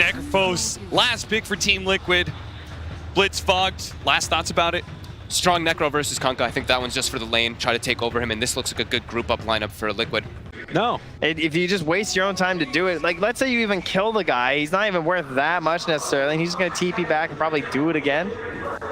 Necrophos, last pick for Team Liquid. Blitz fogged. Last thoughts about it? Strong Necro versus Kunkka. I think that one's just for the lane. Try to take over him, and this looks like a good group up lineup for Liquid. No. If you just waste your own time to do it, like let's say you even kill the guy, he's not even worth that much necessarily, and he's just gonna TP back and probably do it again.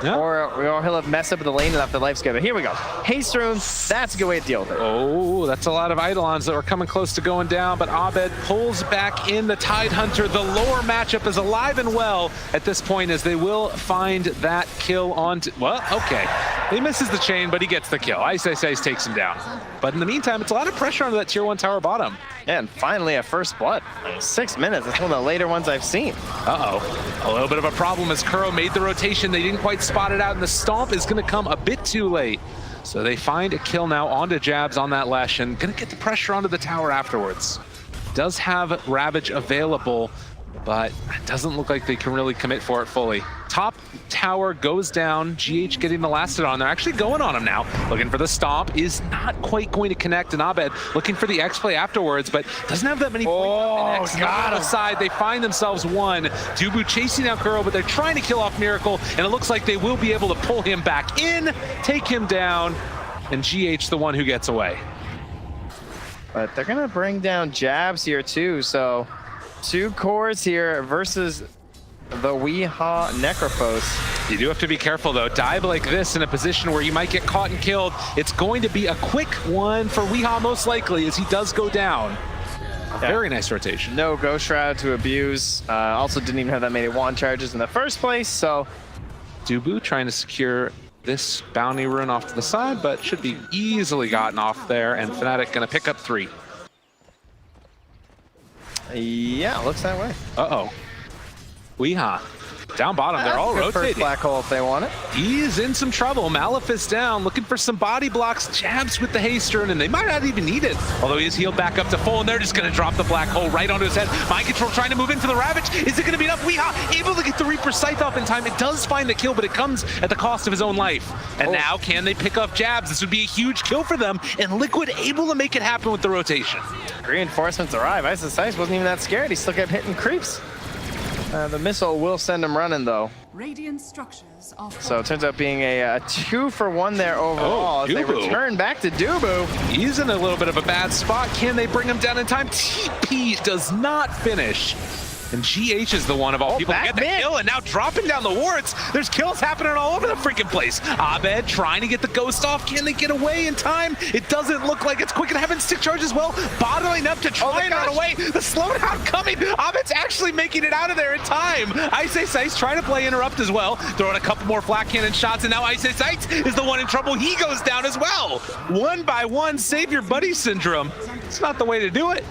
Yeah. Or he'll have messed up with the lane enough that life's good. But here we go. Haste Rune, that's a good way to deal with it. Oh, that's a lot of Eidolons that were coming close to going down, but Abed pulls back in the Tide Hunter. The lower matchup is alive and well at this point as they will find that kill on... Well, okay. He misses the chain, but he gets the kill. Ice takes him down. But in the meantime, it's a lot of pressure on that tier 1 tower bottom. And finally a first blood. 6 minutes, that's one of the later ones I've seen. Uh-oh. A little bit of a problem as Kuro made the rotation. They didn't quite spot it out, and the stomp is going to come a bit too late. So they find a kill now onto Jabs on that Lesh, and going to get the pressure onto the tower afterwards. Does have Ravage available, but it doesn't look like they can really commit for it fully. Top tower goes down, GH getting the Lastodon. They're actually going on him now. Looking for the stomp, is not quite going to connect, and Abed looking for the X-play afterwards, but doesn't have that many points. On the side, they find themselves one. Dubu chasing out Kuro, but they're trying to kill off Miracle, and it looks like they will be able to pull him back in, take him down, and GH the one who gets away. But they're gonna bring down Jabs here too, so 2 cores here versus the Weehaw Necrophos. You do have to be careful though. Dive like this in a position where you might get caught and killed. It's going to be a quick one for Weehaw most likely as he does go down. Very nice rotation. No Ghost Shroud to abuse. Also didn't even have that many wand charges in the first place, so... Dubu trying to secure this bounty rune off to the side, but should be easily gotten off there, and Fnatic gonna pick up 3. Yeah, looks that way. Uh-oh. Weehaw. Down bottom, they're all rotating. First black hole if they want it. He's in some trouble. Malefice down, looking for some body blocks. Jabs with the haste rune, and they might not even need it. Although he is healed back up to full, and they're just going to drop the black hole right onto his head. Mind Control trying to move in for the Ravage. Is it going to be enough? Weehaw able to get the Reaper Scythe off in time. It does find the kill, but it comes at the cost of his own life. And now can they pick up Jabs? This would be a huge kill for them, and Liquid able to make it happen with the rotation. Reinforcements arrive. Ice wasn't even that scared. He still kept hitting creeps. The missile will send him running though. Radiant structures are so it turns out being a 2-for-1 there overall. As they return back to Dubu. He's in a little bit of a bad spot. Can they bring him down in time? TP does not finish. And GH is the one of all people to get the kill, and now dropping down the wards. There's kills happening all over the freaking place. Abed trying to get the ghost off. Can they get away in time? It doesn't look like it's quick, and having stick charge as well. Bottling up to try and run away. The slowdown coming. Abed's actually making it out of there in time. Ice trying to play interrupt as well. Throwing a couple more flat cannon shots, and now Ice is the one in trouble. He goes down as well. 1 by 1, save your buddy syndrome. It's not the way to do it.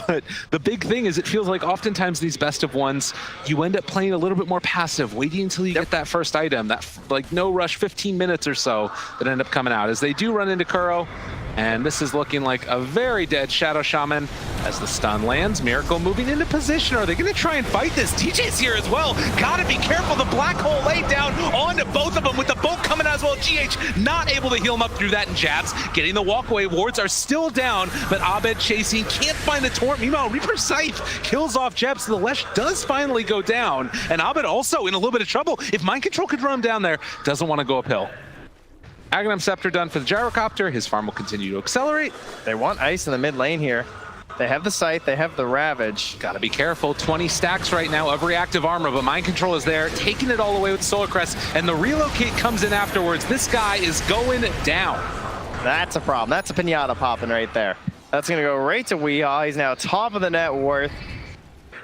But the big thing is it feels like oftentimes these best of ones, you end up playing a little bit more passive, waiting until you get that first item, that like no rush 15 minutes or so that end up coming out. As they do run into Kuro, and this is looking like a very dead Shadow Shaman as the stun lands. Miracle moving into position. Are they going to try and fight this? TJ's here as well. Gotta be careful. The black hole laid down onto both of them with the bolt coming out as well. GH not able to heal him up through that, and Jabs getting the walkaway. Wards are still down, but Abed chasing, can't find the Torrent. Meanwhile, Reaper Scythe kills off Jabs, so the Lesh does finally go down, and Abed also in a little bit of trouble. If Mind Control could run him down there, doesn't want to go uphill. Aghanim Scepter done for the Gyrocopter. His farm will continue to accelerate. They want Ice in the mid lane here. They have the Scythe, they have the Ravage. Gotta be careful. 20 stacks right now of reactive armor, but Mind Control is there, taking it all away with Solar Crest, and the relocate comes in afterwards. This guy is going down. That's a problem. That's a pinata popping right there. That's gonna go right to Weehaw. He's now top of the net worth.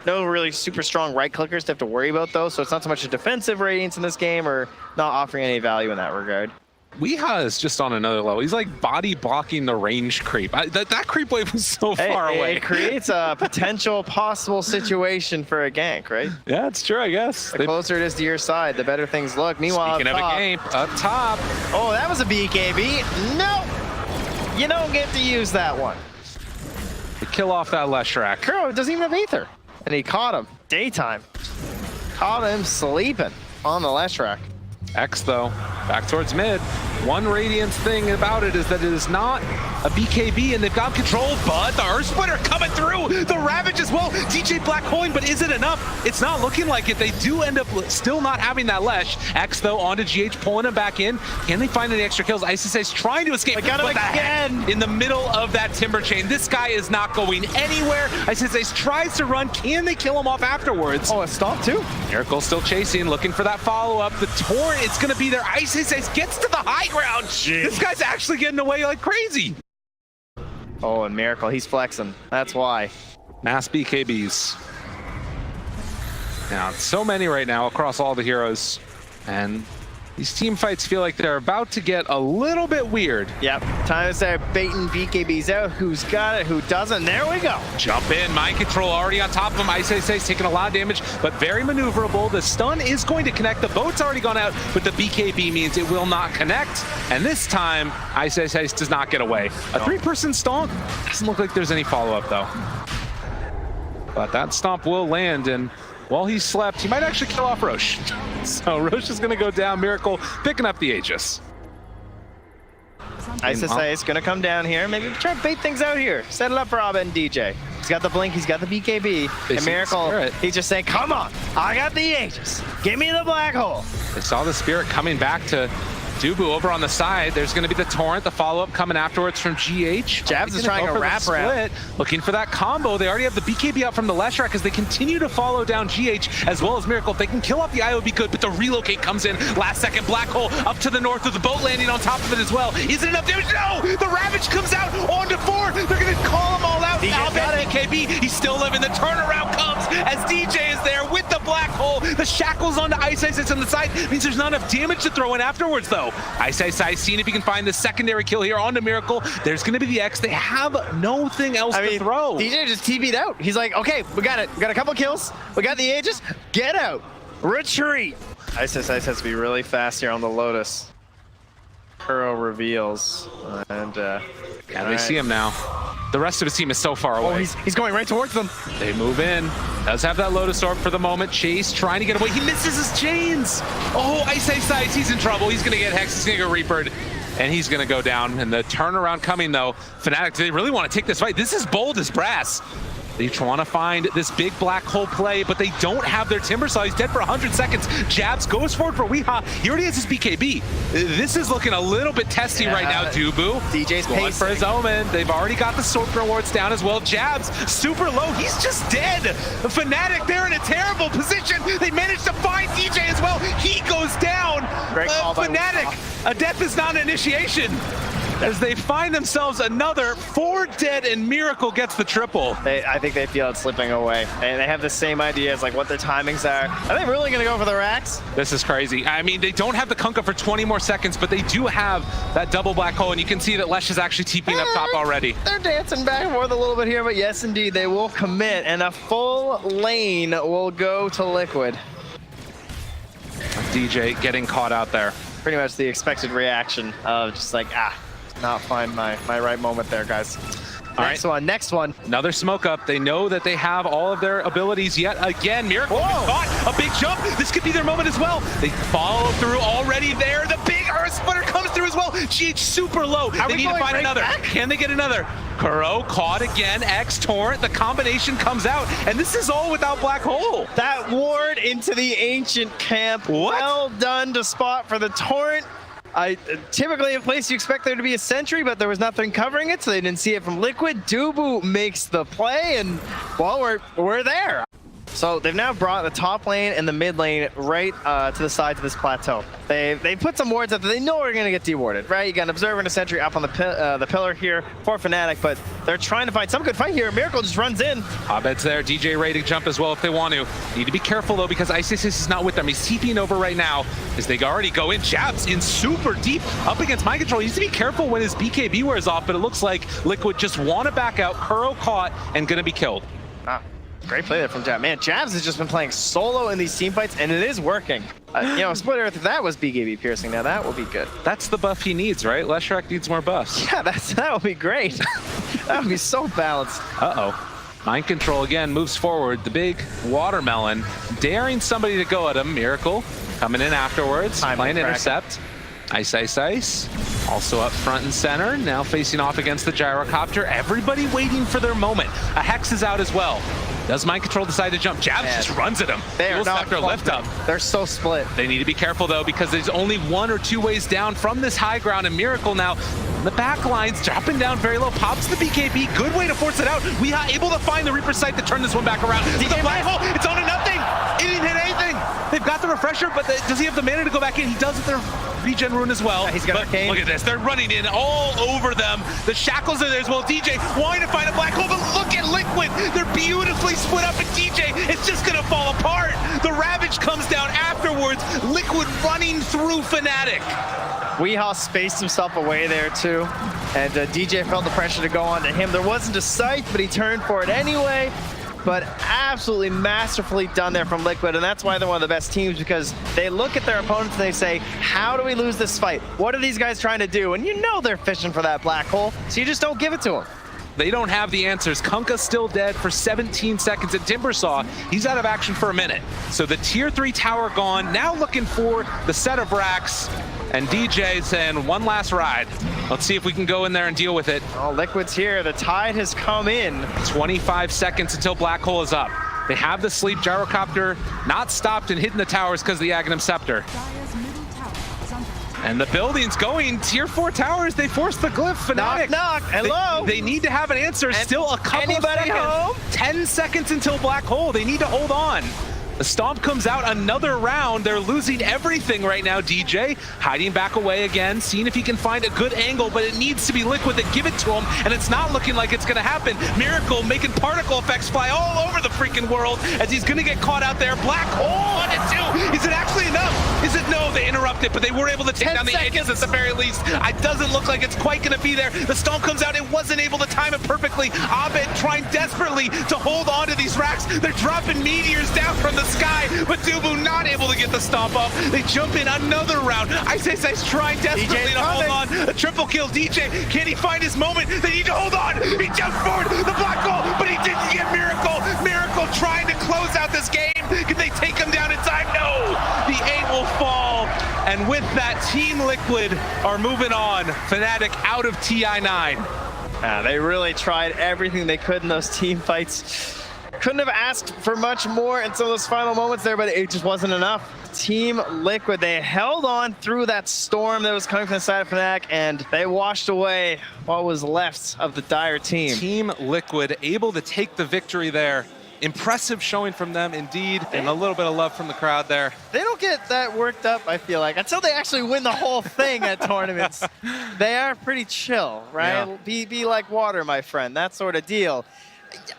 No really super strong right clickers to have to worry about though, so it's not so much a defensive radiance in this game or not offering any value in that regard. Weehaw is just on another level. He's like body blocking the range creep. That creep wave was so far away. It creates a potential possible situation for a gank, right? Yeah, it's true, I guess. The closer it is to your side, the better things look. Meanwhile, speaking of a game, up top. Oh, that was a BKB. No! You don't get to use that one. To kill off that Leshrac. Kuro doesn't even have Aether. And he caught him. Daytime. Caught him sleeping on the Leshrac. X though, back towards mid. One Radiance thing about it is that it is not a BKB, and they've got control, but the Earth Splitter coming through, the Ravage as well. DJ Black holding, but is it enough? It's not looking like it. They do end up still not having that Lesh. X, though, onto GH, pulling him back in. Can they find any extra kills? ISIS trying to escape. They got him again. In the middle of that Timber Chain. This guy is not going anywhere. ISIS tries to run. Can they kill him off afterwards? Oh, a stop too? Miracle still chasing, looking for that follow-up. The Torrent, it's going to be there. ISIS gets to the high ground. Jeez. This guy's actually getting away like crazy. Oh, and Miracle, he's flexing. That's why. Mass BKBs. Now, so many right now across all the heroes. And these team fights feel like they're about to get a little bit weird. Yep, time to start baiting BKBs out. Who's got it, who doesn't? There we go. Jump in, mind control already on top of him. ISIS taking a lot of damage, but very maneuverable. The stun is going to connect. The boat's already gone out, but the BKB means it will not connect. And this time, ISIS does not get away. A 3-person stomp doesn't look like there's any follow-up though. But that stomp will land, and while he slept, he might actually kill off Roche. So Roche is going to go down. Miracle picking up the Aegis. ISIS is going to come down here. Maybe try to bait things out here. Set it up for Abba and DJ. He's got the blink, he's got the BKB. And Miracle, he's just saying, come on, I got the Aegis. Give me the black hole. They saw the Spirit coming back to Dubu over on the side. There's going to be the Torrent, the follow-up coming afterwards from GH. Jabs is trying a wrap around. Looking for that combo. They already have the BKB out from the Lesh Rack as they continue to follow down GH as well as Miracle. If they can kill off the IO, be good, but the relocate comes in. Last second, Black Hole up to the north with the boat landing on top of it as well. Is it enough damage? No! The Ravage comes out onto 4. They're going to call them all out. Now BKB, he's still living. The turnaround comes as DJ is there with the Black Hole. The shackles onto ISIS on the side means there's not enough damage to throw in afterwards though. ISIS seeing if he can find the secondary kill here onto Miracle. There's going to be the X. They have nothing else to throw. DJ just TV'd out. He's like, okay, we got it. We got a couple kills. We got the Aegis. Get out. Retreat. ISIS has to be really fast here on the Lotus. Kuro reveals. And they see him now. The rest of his team is so far away. Oh, he's going right towards them. They move in. Does have that Lotus Orb for the moment. Chase trying to get away. He misses his chains. Oh, ISIS, he's in trouble. He's going to get Hex. He's going to get Reapered. And he's going to go down. And the turnaround coming, though. Fnatic, they really want to take this fight. This is bold as brass. They want to find this big black hole play, but they don't have their Timber Saw. He's dead for 100 seconds. Jabs goes forward for Weehaw. He already has his BKB. This is looking a little bit testy right now, Dubu. DJ's going for his Omen. They've already got the sword rewards down as well. Jabs, super low. He's just dead. Fnatic, they're in a terrible position. They managed to find DJ as well. He goes down. Fnatic, a death is not an initiation. As they find themselves another 4 dead and Miracle gets the triple. I think they feel it slipping away. And they have the same ideas, like what their timings are. Are they really going to go for the racks? This is crazy. I mean, they don't have the Kunkka for 20 more seconds, but they do have that double black hole, and you can see that Lesh is actually TPing up top already. They're dancing back and forth a little bit here, but yes, indeed, they will commit, and a full lane will go to Liquid. DJ getting caught out there. Pretty much the expected reaction of just like, not find my right moment there, guys. Next one. Another smoke up. They know that they have all of their abilities yet again. Miracle caught a big jump. This could be their moment as well. They follow through already there. The big Earth Splitter comes through as well. GH super low. They need to find another. Can they get another? Kuro caught again. X Torrent. The combination comes out, and this is all without Black Hole. That ward into the Ancient camp. What? Well done to spot for the Torrent. Typically in place you expect there to be a sentry, but there was nothing covering it, so they didn't see it from Liquid. Dubu makes the play, and well, we're there. So they've now brought the top lane and the mid lane right to the sides of this plateau. They put some wards up that they know are going to get dewarded, right? You got an Observer and a sentry up on the pillar here for Fnatic, but they're trying to find some good fight here. Miracle just runs in. Abed's there. DJ ready to jump as well if they want to. Need to be careful though, because ISIS is not with them. He's TPing over right now as they already go in. Jabs in super deep up against mind control. He needs to be careful when his BKB wears off, but it looks like Liquid just want to back out. Kuro caught and going to be killed. Great play there from Jabs. Man, Jabs has just been playing solo in these team fights, and it is working. Split Earth, if that was BKB piercing, now that will be good. That's the buff he needs, right? Leshrac needs more buffs. Yeah, that would be great. That would be so balanced. Mind control again moves forward. The big watermelon daring somebody to go at him. Miracle coming in afterwards, playing intercept. Ice, ice, ice. Also up front and center, now facing off against the gyrocopter. Everybody waiting for their moment. A Hex is out as well. Does Mind Control decide to jump? Jabs just runs at him. They are not Scepter lift up. They're so split. They need to be careful though, because there's only 1 or 2 ways down from this high ground, and Miracle now the back lines dropping down very low, pops the BKB. Good way to force it out. We are able to find the Reaper site to turn this one back around. The black hole, it's on to nothing. It didn't hit anything. They've got the refresher, but does he have the mana to go back in? He does with their regen rune as well. Yeah, he's got Arcane. Look at this, they're running in all over them. The shackles are there as well. DJ wanting to find a black hole, but look at Liquid. They're beautifully split up, and DJ, it's just gonna fall apart. The Ravage comes down afterwards. Liquid running through Fnatic. Weehaw spaced himself away there too, and DJ felt the pressure to go on to him. There wasn't a sight, but he turned for it anyway. But absolutely masterfully done there from Liquid, and that's why they're one of the best teams, because they look at their opponents and they say, how do we lose this fight? What are these guys trying to do? And you know they're fishing for that black hole, so you just don't give it to them. They don't have the answers. Kunkka's still dead for 17 seconds, and Timbersaw, he's out of action for a minute. So the tier 3 tower gone, now looking for the set of racks, and DJ saying one last ride. Let's see if we can go in there and deal with it. Oh, Liquid's here. The tide has come in. 25 seconds until black hole is up. They have the sleep gyrocopter not stopped and hitting the towers because of the Aghanim Scepter. Dire's middle tower is under attack. And the building's going. Tier 4 towers, they forced the glyph. Fnatic. Knock, knock. Hello. They need to have an answer. And still a couple of anybody seconds. home? 10 seconds until black hole. They need to hold on. The Stomp comes out another round. They're losing everything right now. DJ hiding back away again, seeing if he can find a good angle, but it needs to be Liquid that give it to him, and it's not looking like it's gonna happen. Miracle making particle effects fly all over the freaking world as he's gonna get caught out there. Black hole on it too. Is it actually enough? Is it? No, they interrupted, but they were able to take down the edges at the very least. It doesn't look like it's quite gonna be there. The Stomp comes out, it wasn't able to time it perfectly. Abed trying desperately to hold on to these racks. They're dropping meteors down from the sky, but Dubu not able to get the stomp off. They jump in another round. Ice trying desperately to hold on. A triple kill. DJ, can he find his moment? They need to hold on. He jumped forward, the black hole, but he didn't get Miracle. Miracle trying to close out this game. Can they take him down in time? No. The 8 will fall. And with that, Team Liquid are moving on. Fnatic out of TI9. They really tried everything they could in those team fights. Couldn't have asked for much more in some of those final moments there, but it just wasn't enough. Team Liquid, they held on through that storm that was coming from the side of Fnatic, and they washed away what was left of the Dire team. Team Liquid able to take the victory there. Impressive showing from them indeed, and a little bit of love from the crowd there. They don't get that worked up, I feel like, until they actually win the whole thing at tournaments. They are pretty chill, right? Yeah. Be like water, my friend, that sort of deal.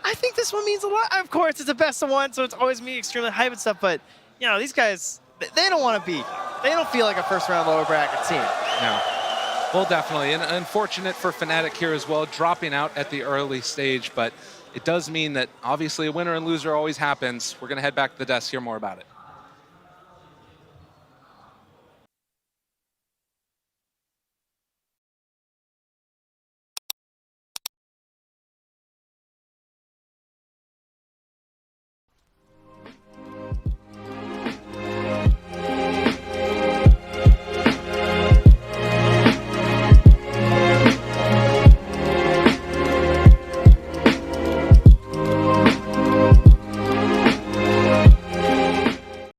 I think this one means a lot. Of course, it's a best of one, so it's always me extremely hype and stuff, but, you know, these guys, they don't want to be. They don't feel like a first-round lower bracket team. No. Well, definitely. And unfortunate for Fnatic here as well, dropping out at the early stage, but it does mean that obviously a winner and loser always happens. We're going to head back to the desk, hear more about it.